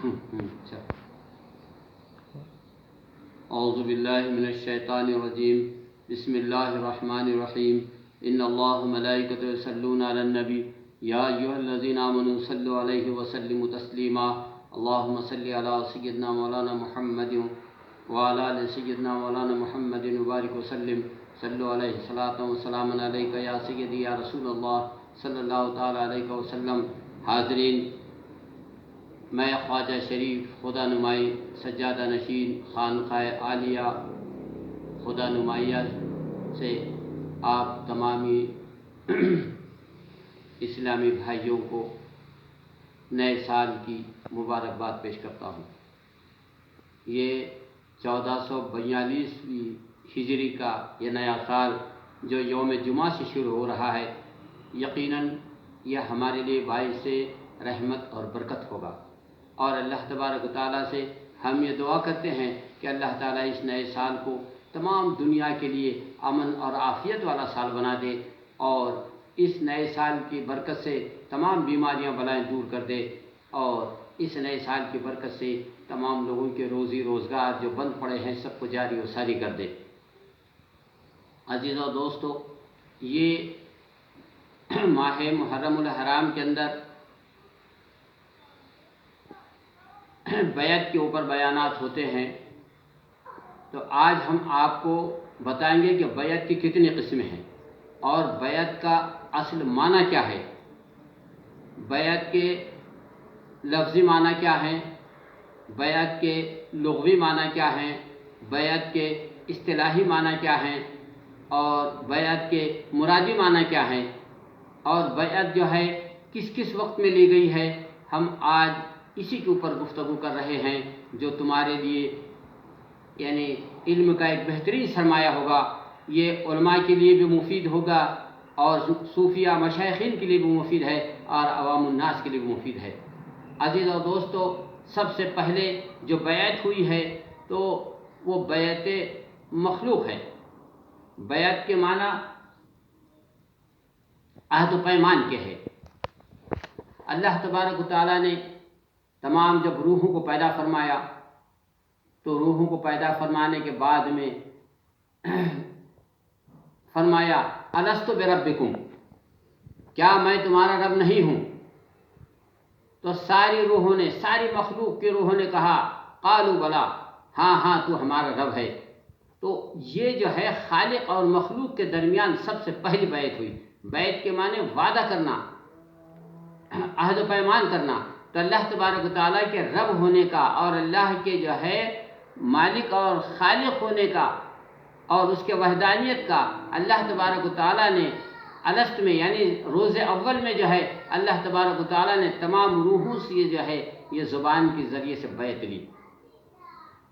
اعوذ باللہ من الشیطان الرجیم بسم اللہ الرحمن الرحیم ان اللہ ملائکۃ یصلون علی النبی یا ایھا الذین آمنوا صلوا علیہ وسلموا تسلیما اللہم صل علی سیدنا مولانا محمد وعلی آل سیدنا مولانا محمد وبارک وسلم صلوا علیہ صلاۃ و سلام علیک یا سیدی یا رسول اللہ صلی اللہ تعالی علیہ وسلم۔ حاضرین، میں خواجہ شریف خدا نمائی سجادہ نشین خانقاہ عالیہ خدا نمائیہ سے آپ تمامی اسلامی بھائیوں کو نئے سال کی مبارکباد پیش کرتا ہوں۔ یہ 1442 ہجری کا یہ نیا سال جو یوم جمعہ سے شروع ہو رہا ہے، یقیناً یہ ہمارے لیے باعث رحمت اور برکت ہوگا، اور اللہ تبارک و تعالیٰ سے ہم یہ دعا کرتے ہیں کہ اللہ تعالیٰ اس نئے سال کو تمام دنیا کے لیے امن اور عافیت والا سال بنا دے، اور اس نئے سال کی برکت سے تمام بیماریاں بلائیں دور کر دے، اور اس نئے سال کی برکت سے تمام لوگوں کے روزی روزگار جو بند پڑے ہیں سب کو جاری و ساری کر دے۔ عزیزو دوستو، یہ ماہ محرم الحرام کے اندر بیعت کے اوپر بیانات ہوتے ہیں، تو آج ہم آپ کو بتائیں گے کہ بیعت کی کتنی قسمیں ہیں، اور بیعت کا اصل معنی کیا ہے، بیعت کے لفظی معنی کیا ہیں، بیعت کے لغوی معنی کیا ہیں، بیعت کے اصطلاحی معنی کیا ہیں، اور بیعت کے مرادی معنی کیا ہیں، اور بیعت جو ہے کس کس وقت میں لی گئی ہے۔ ہم آج اسی کے اوپر گفتگو کر رہے ہیں، جو تمہارے لیے یعنی علم کا ایک بہترین سرمایہ ہوگا۔ یہ علماء کے لیے بھی مفید ہوگا، اور صوفیہ مشائخین کے لیے بھی مفید ہے، اور عوام الناس کے لیے بھی مفید ہے۔ عزیز اور دوستو، سب سے پہلے جو بیعت ہوئی ہے تو وہ بیعت مخلوق ہے۔ بیعت کے معنی عہد و پیمان کے ہے۔ اللہ تبارک و تعالیٰ نے تمام جب روحوں کو پیدا فرمایا، تو روحوں کو پیدا فرمانے کے بعد میں فرمایا الست بربکم، کیا میں تمہارا رب نہیں ہوں؟ تو ساری روحوں نے، ساری مخلوق کی روحوں نے کہا قالوا بلا، ہاں ہاں تو ہمارا رب ہے۔ تو یہ جو ہے خالق اور مخلوق کے درمیان سب سے پہلی بیعت ہوئی۔ بیعت کے معنی وعدہ کرنا، عہد و پیمان کرنا۔ تو اللہ تبارک و تعالیٰ کے رب ہونے کا، اور اللہ کے جو ہے مالک اور خالق ہونے کا، اور اس کے وحدانیت کا اللہ تبارک و تعالیٰ نے الست میں یعنی روز اول میں جو ہے اللہ تبارک و تعالیٰ نے تمام روحوں سے یہ جو ہے یہ زبان کے ذریعے سے بیعت لی۔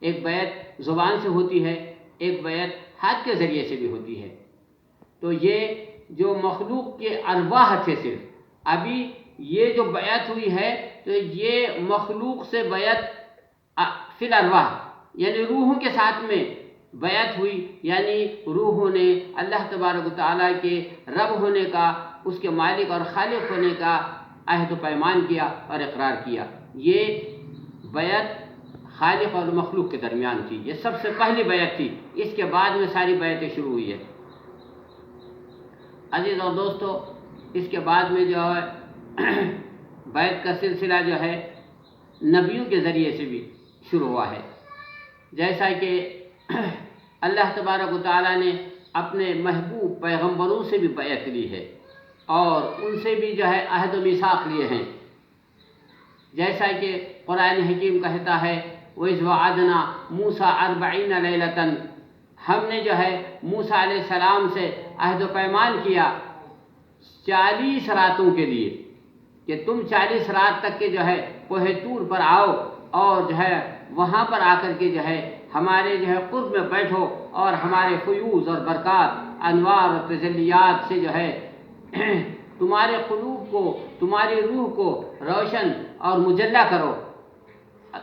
ایک بیعت زبان سے ہوتی ہے، ایک بیعت ہاتھ کے ذریعے سے بھی ہوتی ہے۔ تو یہ جو مخلوق کے ارواح تھے، صرف ابھی یہ جو بیعت ہوئی ہے تو یہ مخلوق سے بیعت فی الارواح یعنی روحوں کے ساتھ میں بیعت ہوئی، یعنی روحوں نے اللہ تبارک و تعالیٰ کے رب ہونے کا، اس کے مالک اور خالق ہونے کا عہد و پیمان کیا اور اقرار کیا۔ یہ بیعت خالق اور مخلوق کے درمیان تھی، یہ سب سے پہلی بیعت تھی۔ اس کے بعد میں ساری بیعتیں شروع ہوئی ہے۔ عزیز اور دوستو، اس کے بعد میں جو ہے بیعت کا سلسلہ جو ہے نبیوں کے ذریعے سے بھی شروع ہوا ہے، جیسا کہ اللہ تبارک و تعالیٰ نے اپنے محبوب پیغمبروں سے بھی بیعت لی ہے، اور ان سے بھی جو ہے عہد و میثاق لیے ہیں، جیسا کہ قرآن حکیم کہتا ہے وَإِذْ وَعَدْنَا مُوسَىٰ 40 لَيْلَةً، ہم نے جو ہے موسیٰ علیہ السلام سے عہد و پیمان کیا 40 راتوں کے لیے، کہ تم 40 رات تک کے جو ہے کوہ طور پر آؤ، اور جو ہے وہاں پر آ کر کے جو ہے ہمارے جو ہے قرب میں بیٹھو، اور ہمارے فیوض اور برکات، انوار اور تجلیات سے جو ہے تمہارے قلوب کو، تمہاری روح کو روشن اور مجلہ کرو۔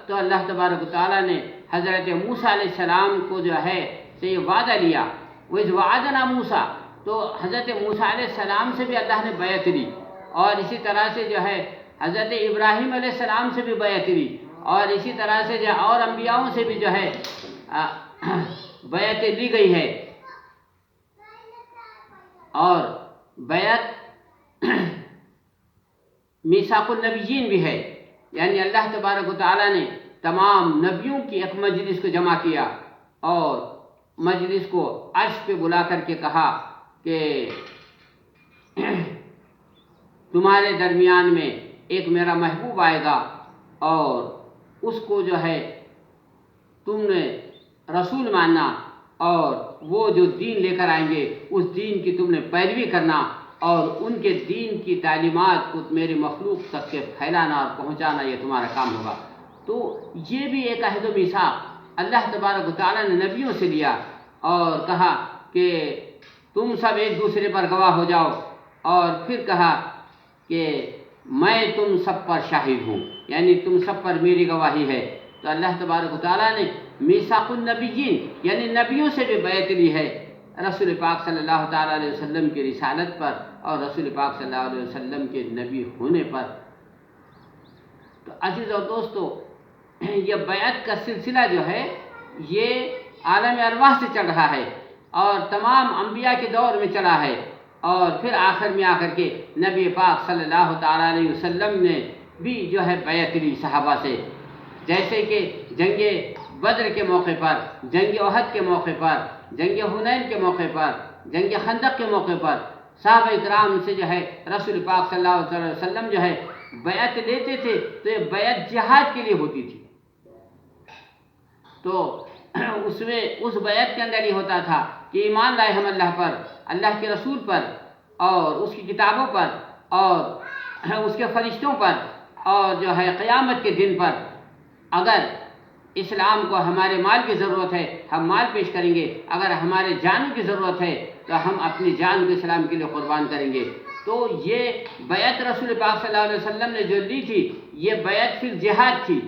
تو اللہ تبارک و تعالیٰ نے حضرت موسیٰ علیہ السلام کو جو ہے سے یہ وعدہ لیا، وَإِذْ وَعَدْنَا مُوسَىٰ، تو حضرت موسیٰ علیہ السلام سے بھی اللہ نے بیعت لی، اور اسی طرح سے جو ہے حضرت ابراہیم علیہ السلام سے بھی بیعت لی، اور اسی طرح سے جو اور انبیاؤں سے بھی جو ہے بیعت لی گئی ہے، اور بیعت میثاق النبیین بھی ہے، یعنی اللہ تبارک و تعالیٰ نے تمام نبیوں کی ایک مجلس کو جمع کیا اور مجلس کو عرش پہ بلا کر کے کہا کہ تمہارے درمیان میں ایک میرا محبوب آئے گا، اور اس کو جو ہے تم نے رسول ماننا، اور وہ جو دین لے کر آئیں گے اس دین کی تم نے پیروی کرنا، اور ان کے دین کی تعلیمات کو میری مخلوق تک کے پھیلانا اور پہنچانا، یہ تمہارا کام ہوگا۔ تو یہ بھی ایک عہد و میثاق اللہ تبارک و تعالیٰ نے نبیوں سے لیا، اور کہا کہ تم سب ایک دوسرے پر گواہ ہو جاؤ، اور پھر کہا کہ میں تم سب پر شاہد ہوں، یعنی تم سب پر میری گواہی ہے۔ تو اللہ تبارک و تعالیٰ نے میثاق النبیین یعنی نبیوں سے بھی بیعت لی ہے رسول پاک صلی اللہ تعالیٰ علیہ وسلم کی رسالت پر اور رسول پاک صلی اللہ علیہ وسلم کے نبی ہونے پر۔ تو عزیز اور دوستو، یہ بیعت کا سلسلہ جو ہے یہ عالم ارواح سے چل رہا ہے، اور تمام انبیاء کے دور میں چلا ہے، اور پھر آخر میں آ کر کے نبی پاک صلی اللہ تعالیٰ علیہ وسلم نے بھی جو ہے بیعت لی صحابہ سے، جیسے کہ جنگ بدر کے موقع پر، جنگ احد کے موقع پر، جنگ حنین کے موقع پر، جنگ خندق کے موقع پر صحابہ اکرام سے جو ہے رسول پاک صلی اللہ علیہ وسلم جو ہے بیعت لیتے تھے، تو یہ بیعت جہاد کے لیے ہوتی تھی۔ تو اس میں اس بیعت کے اندر یہ ہوتا تھا کہ ایمان لائے ہم اللہ پر، اللہ کے رسول پر، اور اس کی کتابوں پر، اور اس کے فرشتوں پر، اور جو ہے قیامت کے دن پر اگر اسلام کو ہمارے مال کی ضرورت ہے ہم مال پیش کریں گے، اگر ہمارے جان کی ضرورت ہے تو ہم اپنی جان کو اسلام کے لیے قربان کریں گے۔ تو یہ بیعت رسول پاک صلی اللہ علیہ وسلم نے جو لی تھی، یہ بیعت پھر جہاد تھی۔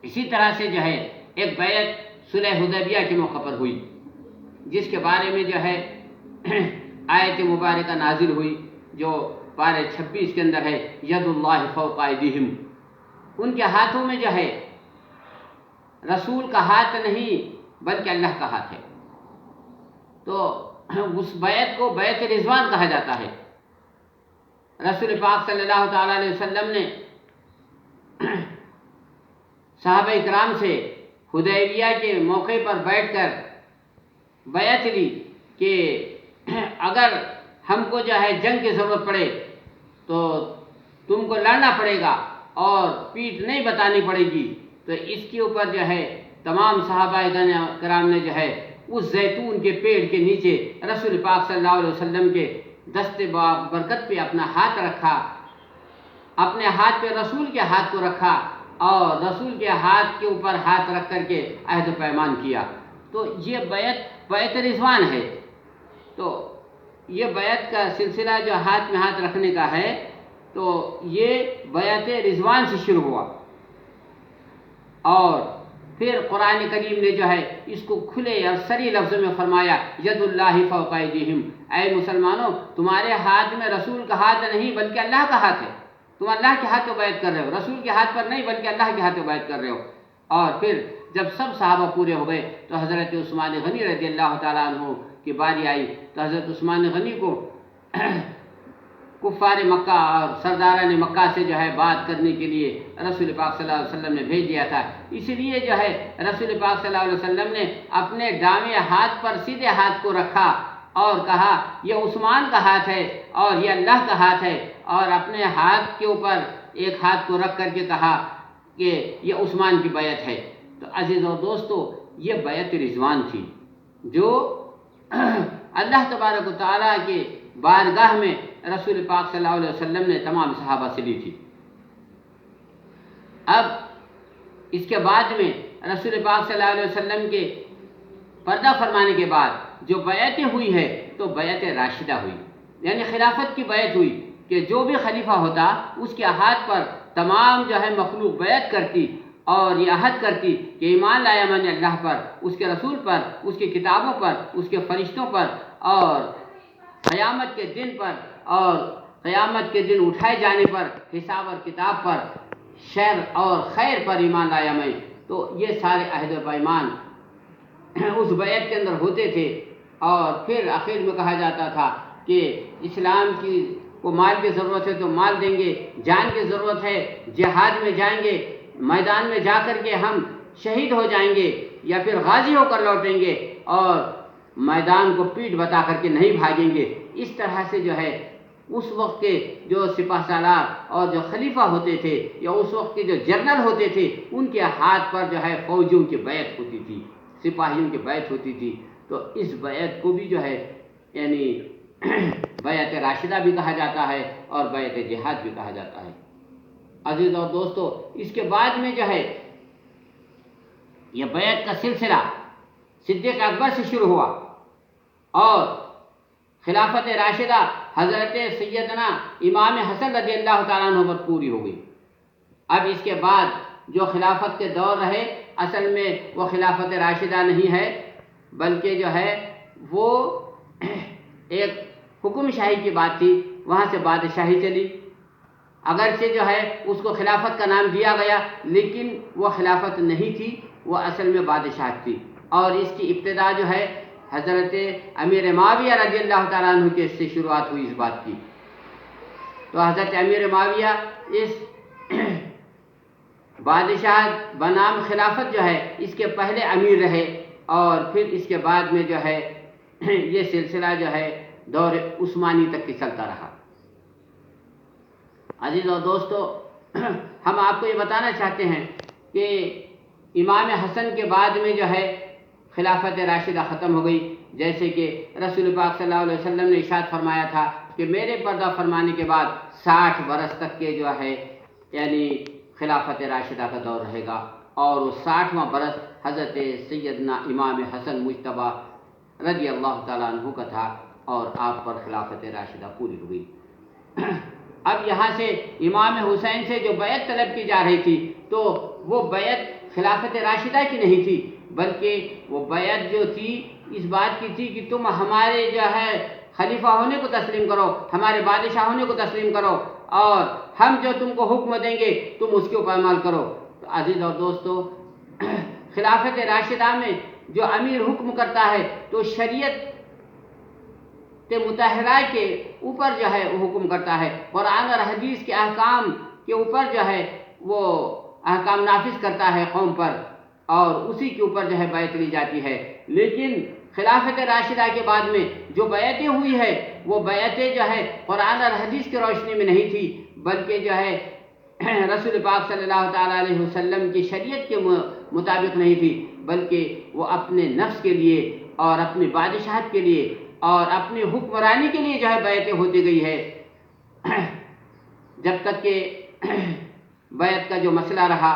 اسی طرح سے جو ہے ایک بیعت صلح حدیبیہ کے موقع پر ہوئی، جس کے بارے میں جو ہے آیت مبارکہ نازل ہوئی، جو پارے 26 کے اندر ہے، ید اللہ فوق ایدیہم، ان کے ہاتھوں میں جو ہے رسول کا ہاتھ نہیں بلکہ اللہ کا ہاتھ ہے۔ تو اس بیعت کو بیعت رضوان کہا جاتا ہے۔ رسول پاک صلی اللہ تعالیٰ علیہ وسلم نے صحابہ اکرام سے حدیبیہ کے موقع پر بیٹھ کر بیعت لی کہ اگر ہم کو جو ہے جنگ کی ضرورت پڑے تو تم کو لڑنا پڑے گا اور پیٹھ نہیں بتانی پڑے گی۔ تو اس کے اوپر جو ہے تمام صحابہ کرام نے جو ہے اس زیتون کے پیڑ کے نیچے رسول پاک صلی اللہ علیہ وسلم کے دست برکت پہ اپنا ہاتھ رکھا، اپنے ہاتھ پہ رسول کے ہاتھ کو رکھا، اور رسول کے ہاتھ کے اوپر ہاتھ رکھ کر کے عہد و پیمان کیا۔ تو یہ بیعت رضوان ہے۔ تو یہ بیعت کا سلسلہ جو ہاتھ میں ہاتھ رکھنے کا ہے، تو یہ بیعت رضوان سے شروع ہوا، اور پھر قرآن کریم نے جو ہے اس کو کھلے اور صریح لفظوں میں فرمایا، ید اللہ فوق ایدیہم، اے مسلمانوں تمہارے ہاتھ میں رسول کا ہاتھ نہیں بلکہ اللہ کا ہاتھ ہے، تم اللہ کے ہاتھ پہ بیعت کر رہے ہو، رسول کے ہاتھ پر نہیں بلکہ اللہ کے ہاتھ پہ بیعت کر رہے ہو۔ اور پھر جب سب صحابہ پورے ہو گئے تو حضرت عثمان غنی رضی اللہ تعالیٰ عنہ کی باری آئی، تو حضرت عثمان غنی کو کفار مکہ اور سرداران مکہ سے جو ہے بات کرنے کے لیے رسول پاک صلی اللہ علیہ وسلم نے بھیج دیا تھا۔ اسی لیے جو ہے رسول پاک صلی اللہ علیہ وسلم نے اپنے دائیں ہاتھ پر سیدھے ہاتھ کو رکھا اور کہا یہ عثمان کا ہاتھ ہے اور یہ اللہ کا ہاتھ ہے، اور اپنے ہاتھ کے اوپر ایک ہاتھ کو رکھ کر کے کہا کہ یہ عثمان کی بیعت ہے۔ تو عزیز اور دوستو، یہ بیعت رضوان تھی جو اللہ تبارک و تعالیٰ کے بارگاہ میں رسول پاک صلی اللہ علیہ وسلم نے تمام صحابہ سے لی تھی۔ اب اس کے بعد میں رسول پاک صلی اللہ علیہ وسلم کے پردہ فرمانے کے بعد جو بیعتیں ہوئی ہے تو بیعت راشدہ ہوئی، یعنی خلافت کی بیعت ہوئی کہ جو بھی خلیفہ ہوتا اس کے ہاتھ پر تمام جو ہے مخلوق بیعت کرتی اور یہ عہد کرتی کہ ایمان لایا میں نے اللہ پر، اس کے رسول پر، اس کی کتابوں پر، اس کے فرشتوں پر، اور قیامت کے دن پر، اور قیامت کے دن اٹھائے جانے پر، حساب اور کتاب پر، شر اور خیر پر ایمان لایا میں، تو یہ سارے عہد و پیمان اس بیعت کے اندر ہوتے تھے۔ اور پھر آخر میں کہا جاتا تھا کہ اسلام کی کو مال کی ضرورت ہے تو مال دیں گے، جان کی ضرورت ہے جہاد میں جائیں گے، میدان میں جا کر کے ہم شہید ہو جائیں گے یا پھر غازی ہو کر لوٹیں گے، اور میدان کو پیٹھ بتا کر کے نہیں بھاگیں گے۔ اس طرح سے جو ہے اس وقت کے جو سپہ سالار اور جو خلیفہ ہوتے تھے یا اس وقت کے جو جنرل ہوتے تھے، ان کے ہاتھ پر جو ہے فوجیوں کی بیعت ہوتی تھی، سپاہیوں کی بیعت ہوتی تھی۔ تو اس بیعت کو بھی جو ہے یعنی بیعت راشدہ بھی کہا جاتا ہے اور بیعت جہاد بھی کہا جاتا ہے۔ عزیز اور دوستو، اس کے بعد میں جو ہے یہ بیعت کا سلسلہ صدیق اکبر سے شروع ہوا اور خلافت راشدہ حضرت سیدنا امام حسن رضی اللہ تعالیٰ عنہ پر پوری ہو گئی۔ اب اس کے بعد جو خلافت کے دور رہے، اصل میں وہ خلافت راشدہ نہیں ہے، بلکہ جو ہے وہ ایک حکم شاہی کی بات تھی، وہاں سے بادشاہی چلی۔ اگرچہ جو ہے اس کو خلافت کا نام دیا گیا، لیکن وہ خلافت نہیں تھی، وہ اصل میں بادشاہت تھی۔ اور اس کی ابتدا جو ہے حضرت امیر معاویہ رضی اللہ تعالیٰ عنہ کے سے شروعات ہوئی اس بات کی۔ تو حضرت امیر معاویہ اس بادشاہ بنام خلافت جو ہے اس کے پہلے امیر رہے، اور پھر اس کے بعد میں جو ہے یہ سلسلہ جو ہے دور عثمانی تک کے چلتا رہا۔ عزیز اور دوستو، ہم آپ کو یہ بتانا چاہتے ہیں کہ امام حسن کے بعد میں جو ہے خلافت راشدہ ختم ہو گئی، جیسے کہ رسول پاک صلی اللہ علیہ وسلم نے ارشاد فرمایا تھا کہ میرے پردہ فرمانے کے بعد 60 برس تک کے جو ہے یعنی خلافت راشدہ کا دور رہے گا، اور وہ 60واں برس حضرت سیدنا امام حسن مجتبی رضی اللہ تعالیٰ عنہ کا تھا، اور آپ پر خلافت راشدہ پوری ہو گئی۔ اب یہاں سے امام حسین سے جو بیعت طلب کی جا رہی تھی، تو وہ بیعت خلافت راشدہ کی نہیں تھی، بلکہ وہ بیعت جو تھی اس بات کی تھی کہ تم ہمارے جو ہے خلیفہ ہونے کو تسلیم کرو، ہمارے بادشاہ ہونے کو تسلیم کرو، اور ہم جو تم کو حکم دیں گے تم اس کے اوپر عمل کرو۔ تو عزیز اور دوستو، خلافت راشدہ میں جو امیر حکم کرتا ہے تو شریعت مطہرہ کے اوپر جو ہے وہ حکم کرتا ہے، قرآن اور حدیث کے احکام کے اوپر جو ہے وہ احکام نافذ کرتا ہے قوم پر، اور اسی کے اوپر جو ہے بیعت لی جاتی ہے۔ لیکن خلافت راشدہ کے بعد میں جو بیعتیں ہوئی ہے وہ بیعتیں جو ہے قرآن اور حدیث کی روشنی میں نہیں تھی، بلکہ جو ہے رسول پاک صلی اللہ تعالیٰ علیہ وسلم کی شریعت کے مطابق نہیں تھی، بلکہ وہ اپنے نفس کے لیے اور اپنی بادشاہت کے لیے اور اپنی حکمرانی کے لیے جو ہے بیعتیں ہوتی گئی ہے، جب تک کہ بیعت کا جو مسئلہ رہا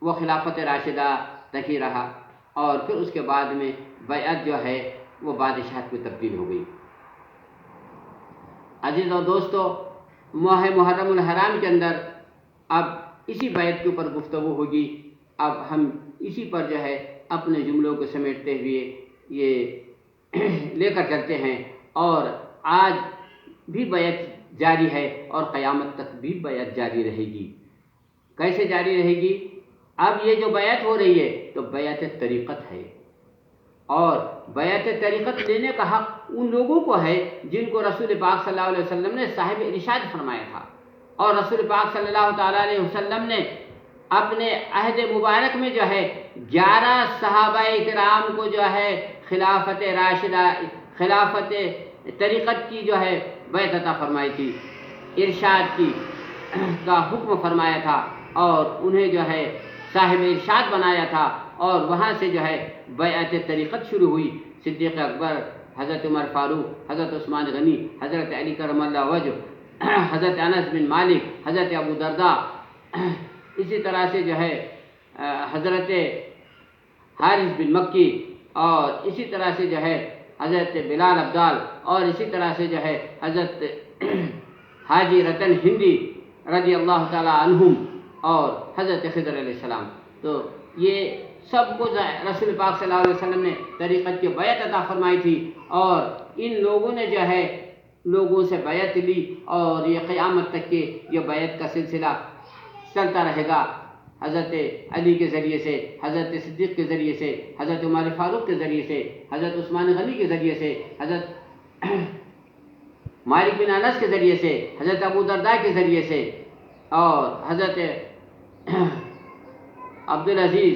وہ خلافت راشدہ تک ہی رہا، اور پھر اس کے بعد میں بیعت جو ہے وہ بادشاہت میں تبدیل ہو گئی۔ عزیز اور دوستو، ماہ محرم الحرام کے اندر اب اسی بیعت کے اوپر گفتگو ہوگی۔ اب ہم اسی پر جو ہے اپنے جملوں کو سمیٹتے ہوئے یہ لے کر چلتے ہیں، اور آج بھی بیعت جاری ہے اور قیامت تک بھی بیعت جاری رہے گی۔ کیسے جاری رہے گی؟ اب یہ جو بیعت ہو رہی ہے تو بیعت طریقت ہے، اور بیعت طریقت لینے کا حق ان لوگوں کو ہے جن کو رسول پاک صلی اللہ علیہ وسلم نے صاحب ارشاد فرمایا تھا، اور رسول پاک صلی اللہ تعالیٰ علیہ وسلم نے اپنے عہد مبارک میں جو ہے 11 صحابہ کرام کو جو ہے خلافت راشدہ، خلافت طریقت کی جو ہے بیعت عطا فرمائی تھی، ارشاد کی کا حکم فرمایا تھا، اور انہیں جو ہے صاحب ارشاد بنایا تھا، اور وہاں سے جو ہے بیعت طریقت شروع ہوئی۔ صدیق اکبر، حضرت عمر فاروق، حضرت عثمان غنی، حضرت علی کرم اللہ وجہ، حضرت انس بن مالک، حضرت ابو درداء، اسی طرح سے جو ہے حضرت حارث بن مکی، اور اسی طرح سے جو ہے حضرت بلال عبدال، اور اسی طرح سے جو ہے حضرت حاجی رتن ہندی رضی اللہ تعالیٰ عنہم، اور حضرت خضر علیہ السلام۔ تو یہ سب کو رسول پاک صلی اللہ علیہ وسلم نے طریقت کی بیعت عطا فرمائی تھی، اور ان لوگوں نے جو ہے لوگوں سے بیعت لی، اور یہ قیامت تک کے یہ بیعت کا سلسلہ چلتا رہے گا، حضرت علی کے ذریعے سے، حضرت صدیق کے ذریعے سے، حضرت عمر فاروق کے ذریعے سے، حضرت عثمان غنی کے ذریعے سے، حضرت مالک بن انس کے ذریعے سے، حضرت ابو درداء کے ذریعے سے، اور حضرت عبدالعزیز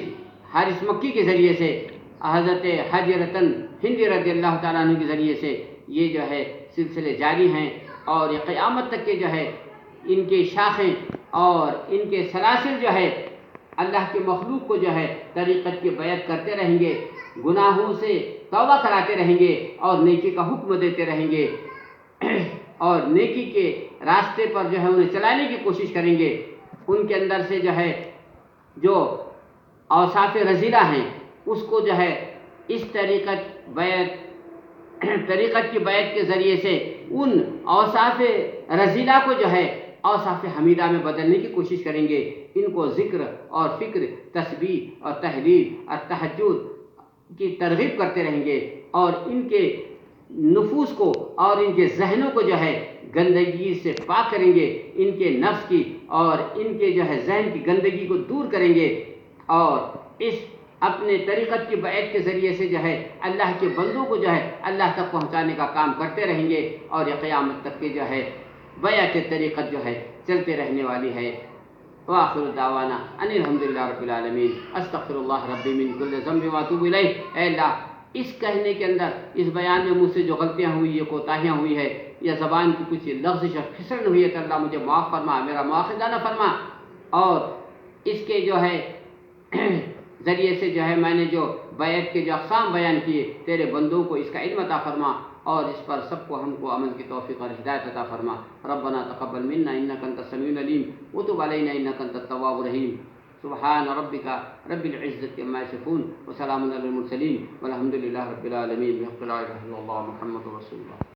حارث مکی کے ذریعے سے، حضرت حجرتن ہندی رضی اللہ تعالیٰ عنہ کے ذریعے سے، یہ جو ہے سلسلے جاری ہیں، اور یہ قیامت تک کے جو ہے ان کے شاخیں اور ان کے سلاسل جو ہے اللہ کے مخلوق کو جو ہے طریقت کی بیعت کرتے رہیں گے، گناہوں سے توبہ کراتے رہیں گے، اور نیکی کا حکم دیتے رہیں گے، اور نیکی کے راستے پر جو ہے انہیں چلانے کی کوشش کریں گے۔ ان کے اندر سے جو ہے جو اوصاف رذیلہ ہیں اس کو جو ہے اس طریقت کی بیعت کے ذریعے سے ان اوصاف رذیلہ کو جو ہے اوصاف حمیدہ میں بدلنے کی کوشش کریں گے۔ ان کو ذکر اور فکر، تسبیح اور تحلیل اور تہجد کی ترغیب کرتے رہیں گے، اور ان کے نفوس کو اور ان کے ذہنوں کو جو ہے گندگی سے پاک کریں گے، ان کے نفس کی اور ان کے جو ہے ذہن کی گندگی کو دور کریں گے، اور اس اپنے طریقت کی بیعت کے ذریعے سے جو ہے اللہ کے بندوں کو جو ہے اللہ تک پہنچانے کا کام کرتے رہیں گے، اور یہ قیامت تک کے جو ہے بیعت طریقت جو ہے چلتے رہنے والی ہے۔ وآخر دعوانا ان الحمدللہ رب العالمین، استغفر اللہ ربی من کل ذنب واتوب الیہ۔ اے اللہ، اس کہنے کے اندر، اس بیان میں مجھ سے جو غلطیاں ہوئی، یہ کوتاہیاں ہوئی ہے، یا زبان کی کچھ لغزش اور پھسلن ہوئی ہے تو اللہ مجھے معاف فرما، میرا مواخذہ نہ فرما، اور اس کے جو ہے ذریعے سے جو ہے میں نے جو بیعت کے جو اقسام بیان کیے، تیرے بندوں کو اس کا علم عطا فرما، اور اس پر سب کو ہم کو عمل کی توفیق اور ہدایت عطا فرما۔ ربنا تقبل منا انک انت السمیع العلیم وتب علینا انک انت التواب الرحیم۔ سبحان ربک رب العزة عما یصفون وسلام علی المرسلین والحمد للہ رب العالمین۔ لا الہ الا اللہ محمد رسول اللہ۔